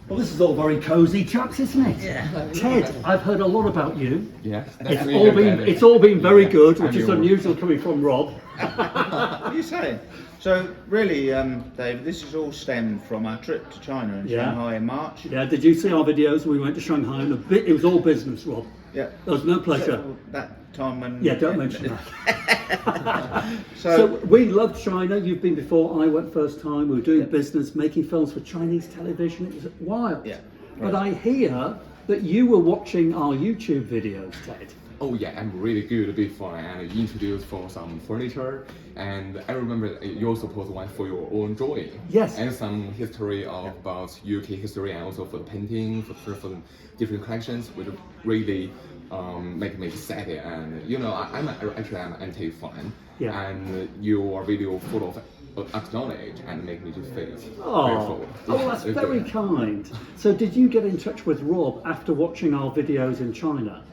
Well, this is all very cosy, chaps, isn't it? Yeah. Ted, I've heard a lot about you. Yeah, It's all been very good, which is unusual coming from Rob. What are you saying? So really, Dave, this is all stemmed from our trip to China and Shanghai in March. Yeah, did you see our videos? We went to Shanghai and it was all business, Rob. Yeah. There was no pleasure. So that time when... Yeah, don't mention that. So we loved China. You've been before. I went first time. We were doing business, making films for Chinese television. It was wild. Yeah. But I hear that you were watching our YouTube videos, Ted. Oh yeah, I'm really good before and introduced for some furniture, and I remember you also post one for your own drawing. Yes. And some history about UK history and also for the painting, for the different collections, which really make me excited. And you know, I'm actually an antique fan, and your video full of acknowledge and make me just feel Oh, that's very kind. So did you get in touch with Rob after watching our videos in China?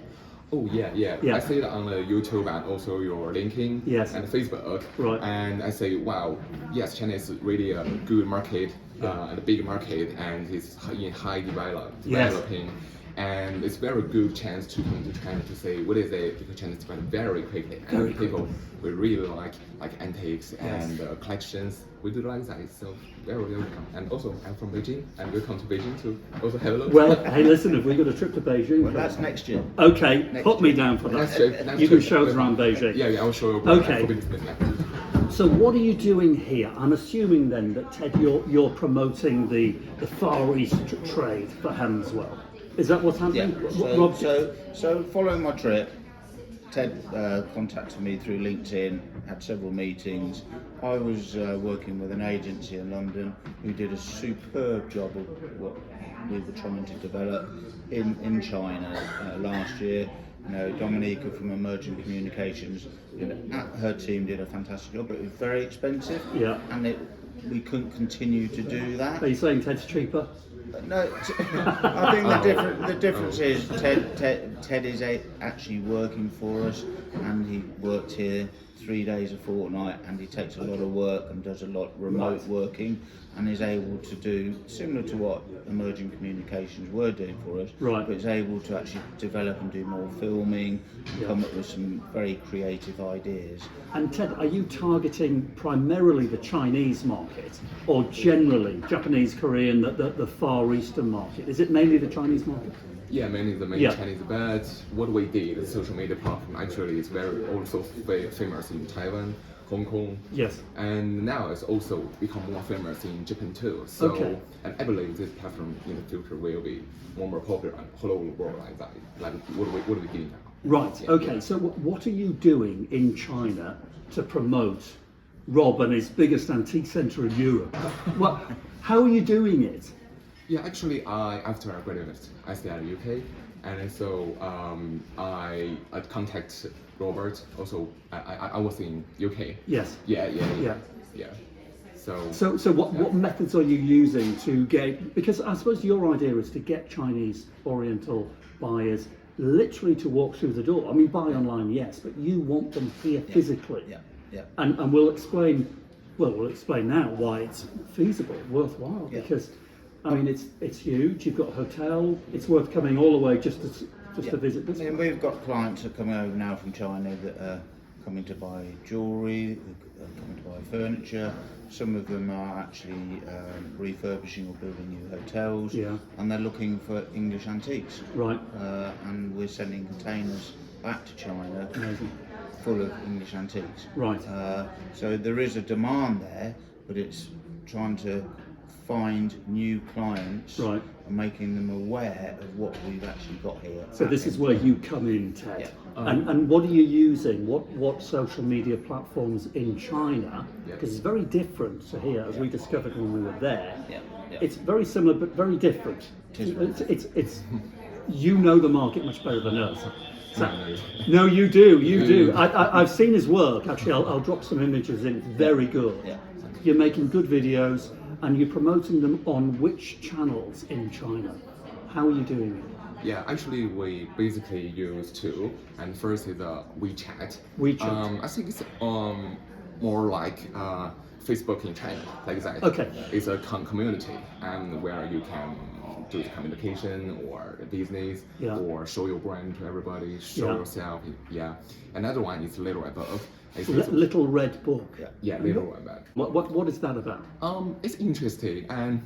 Oh yeah. I see it on the YouTube and also your LinkedIn and Facebook. Right. And I say, wow, yes, China is really a good market, and a big market, and it's in high developing. And it's very good chance to come to China to say what is it, because China is developing very quickly. And people will really like antiques and collections. We do like that, so very welcome. And also, I'm from Beijing, and welcome to Beijing to also have a look. Well, hey, listen, have we got a trip to Beijing? Well, that's next year. Okay, put me down for that. You can show us around Beijing. Yeah, I'll show you. Okay. So what are you doing here? I'm assuming then that, Ted, you're promoting the Far East trade for Hemswell. Is that what's happening? Yeah. So following my trip, Ted contacted me through LinkedIn, had several meetings. I was working with an agency in London who did a superb job of what we were trying to develop in China last year. You know, Dominica from Emerging Communications, her team did a fantastic job, but it was very expensive. Yeah. And we couldn't continue to do that. Are you saying Ted's cheaper? No, I think the difference is Ted is actually working for us, and he worked here 3 days a fortnight, and he takes a lot of work and does a lot remote working, and is able to do similar to what Emerging Communications were doing for us, but is able to actually develop and do more filming and come up with some very creative ideas. And Ted, are you targeting primarily the Chinese market, or generally Japanese, Korean, the Far Eastern market? Is it mainly the Chinese market? Yeah, mainly the Chinese, but what we did, the social media platform actually is very also famous in Taiwan, Hong Kong. Yes. And now it's also become more famous in Japan too. So, and I believe this platform in the future will be more popular all over the world like that. Like what are we doing now? Right. Okay. So what are you doing in China to promote Rob and his biggest antique centre in Europe? How are you doing it? Yeah, actually, after I graduated, I stayed at the UK, and so I contact Robert. Also, I was in UK. Yes. Yeah. So what methods are you using to get? Because I suppose your idea is to get Chinese Oriental buyers literally to walk through the door. I mean, buy online, yes, but you want them here physically. Yeah. And we'll explain now why it's feasible, worthwhile, because. I mean, it's huge. You've got a hotel. It's worth coming all the way just to visit this. And we've got clients that are coming over now from China that are coming to buy jewellery, coming to buy furniture. Some of them are actually refurbishing or building new hotels, and they're looking for English antiques. Right. And we're sending containers back to China full of English antiques. Right. So there is a demand there, but it's trying to find new clients and making them aware of what we've actually got here. So this is where you come in, Ted. And what are you using? What social media platforms in China? Because it's very different to here, as we discovered when we were there. It's very similar but very different. It's you know the market much better than us. No, you do. I've seen his work. Actually, I'll drop some images in. It's very good. You're making good videos. And you're promoting them on which channels in China? How are you doing it? Yeah, actually we basically use two. And first is WeChat. I think it's more like Facebook in China, like that. Okay. It's a community, and where you can do the communication or the business, Yeah. or show your brand to everybody, show Yeah. yourself. Yeah. Another one is Little Red Book. It's Little Red Book. yeah, Little Red Book. What is that about? It's interesting, and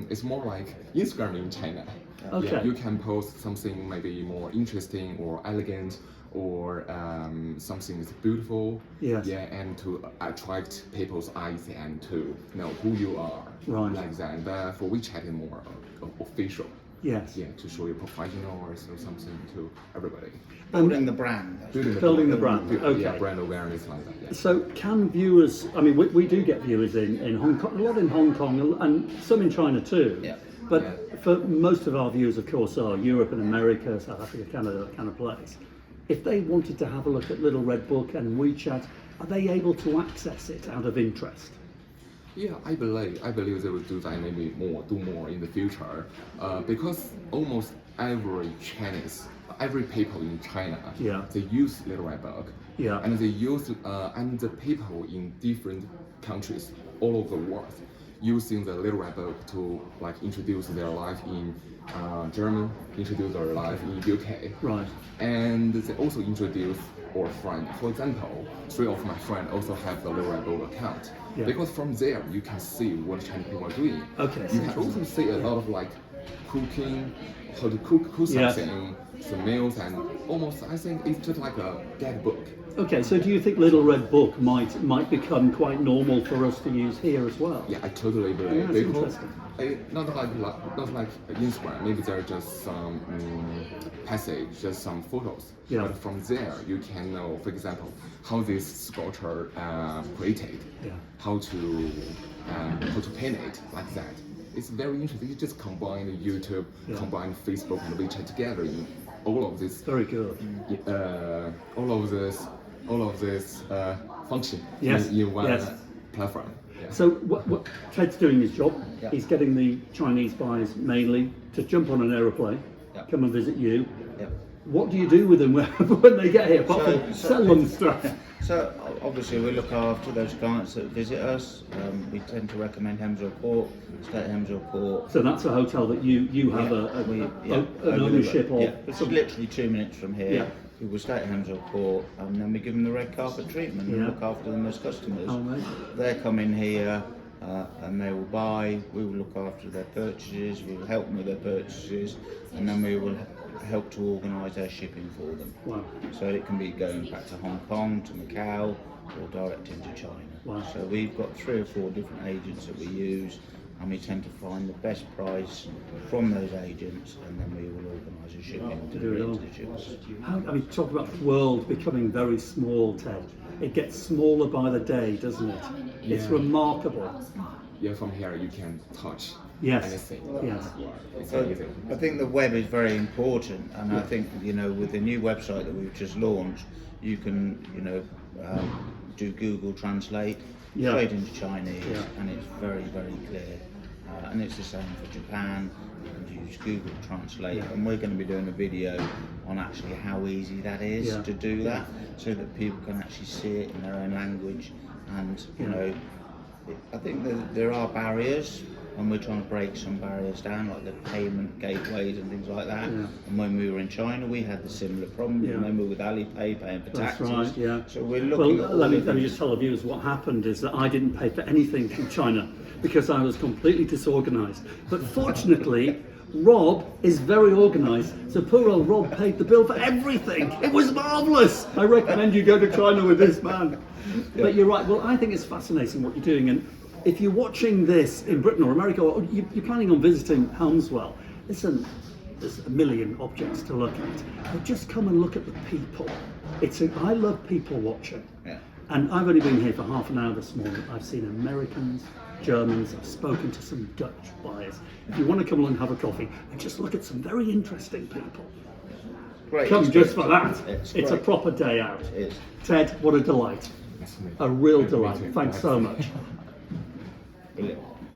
it's more like Instagram in China. Okay. Yeah, you can post something maybe more interesting or elegant, or something is beautiful. Yes. Yeah, and to attract people's eyes and to know who you are. Right. Like that. But for WeChat, it's more official. Yes. Yeah, to show you professional or so something to everybody. Building the brand. Building the brand. Okay. Yeah, brand awareness like that. Yeah. So can viewers, I mean, we do get viewers in Hong Kong, a lot in Hong Kong and some in China too. Yeah. But for most of our viewers, of course, are Europe and America, South Africa, Canada, that kind of place. If they wanted to have a look at Little Red Book and WeChat, are they able to access it out of interest? Yeah, I believe they will do that, maybe do more in the future, because almost every Chinese, every people in China, Yeah. they use Little Red Book, Yeah. and they use and the people in different countries all over the world using the Little Red Book to like introduce their life in German, introduce their life in UK, Right. and they also introduce our friend. For example, 3 of my friends also have the Little Red Book account. Yeah. Because from there you can see what Chinese people are doing. Okay, You can interesting. also see a lot of like cooking, how to cook Yes. something, some meals, and almost I think it's just like a guidebook. Okay, so do you think Little Red Book might become quite normal for us to use here as well? Yeah, I totally believe. Yeah, that's Because interesting. not like Instagram. Maybe there are just some passage, just some photos. Yeah. But from there, you can know, for example, how this sculpture created, Yeah. how to paint it like that. It's very interesting. You just combine YouTube, Yeah. combine Facebook and WeChat together in all of this. Very good. All of this function Yes, in one yes. platform. Yeah. So what Ted's doing his job. Yeah. He's getting the Chinese buyers mainly to jump on an aeroplane, Yeah. come and visit you. Yep. What do you do with them when they get here? Apart from sell them stuff. So obviously we look after those clients that visit us. We tend to recommend Hemswell Court, stay at Hemswell Court. So that's a hotel that you have an ownership of. Yeah, it's literally 2 minutes from here. Yeah. We will stay at Hemswell Court, and then we give them the red carpet treatment and Yeah. look after them as customers. Oh, amazing. They come in here and they will buy. We will look after their purchases. We will help them with their purchases, and then we will help to organise their shipping for them. Wow. So it can be going back to Hong Kong, to Macau, or direct into China. Wow. So we've got 3 or 4 different agents that we use, and we tend to find the best price from those agents, and then we will organise a shipping To do it all. to the shippers. I mean, talk about the world becoming very small, Ted. It gets smaller by the day, doesn't it? It's Yeah. remarkable. Yeah, from here you can touch Yes. anything. Yes. It's So amazing. I think the web is very important, and I think with the new website that we've just launched, you can do Google Translate Yeah. straight into Chinese, Yeah. and it's very clear. And it's the same for Japan. You can use Google Translate, Yeah. and we're going to be doing a video on actually how easy that is Yeah. to do that, so that people can actually see it in their own language. And I think that there are barriers, and we're trying to break some barriers down, like the payment gateways and things like that. Yeah. And when we were in China, we had the similar problem. Yeah. Remember, with Alipay paying for That's taxes. right, yeah. So we're looking at Well, let all me of just these. tell the viewers what happened is that I didn't pay for anything from China because I was completely disorganised. But fortunately, Rob is very organised, so poor old Rob paid the bill for everything. It was marvellous. I recommend you go to China with this man. But you're right. Well, I think it's fascinating what you're doing, and if you're watching this in Britain or America, or you're planning on visiting Hemswell, listen, there's a million objects to look at. But just come and look at the people. I love people watching. Yeah. And I've only been here for half an hour this morning. I've seen Americans, Germans, I've spoken to some Dutch buyers. If you want to come along and have a coffee and just look at some very interesting people, Great. come just for that. It's It's a great. proper day out. It is. Ted, what a delight. That's amazing. A real That's delight. amazing. Thanks so much.